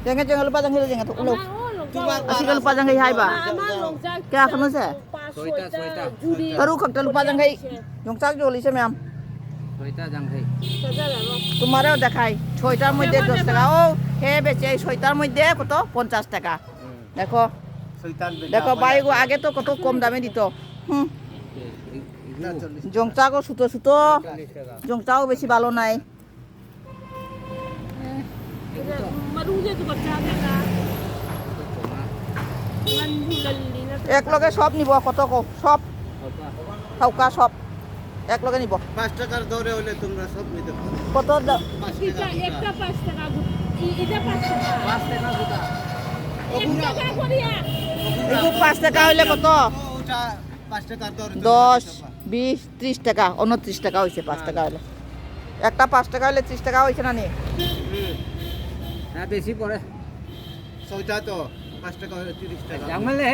jangan lupa jangan jangan tuh lo. Asik lupa jangan hai ba. Kaya kanu se. Taru khakta lupa jangan hai. Yongchak joli se ma'am. ছয়টা জাংখাই তোমারও দেখাই 6টার মধ্যে 10 টাকা ও হে বেচে 6টার মধ্যে কত 50 টাকা দেখো দেখো বাইগো আগে তো কত কম দামে দিত জংচাগো সুতো সুতো জংচাও বেশি ভালো নাই এক লগে সব নিব কত সব ঠাউকা সব এক লগে নিব 5 টাকার দরে হলে তোমরা সব নিতে পারো কত একটা 5 টাকা এটা 5 টাকা 5 টাকা গোটা 1 টাকা করিয়া এগু 5 টাকা হইলে কত ওটা 5 টাকার দরে 10 20 30 টাকা 29 টাকা হইছে 5 টাকা হইলে একটা 5 টাকা হইলে 30 টাকা হইছে না নি হ্যাঁ বেশি পড়ে ছয়টা তো 5 টাকা হলে 30 টাকা জাংমালে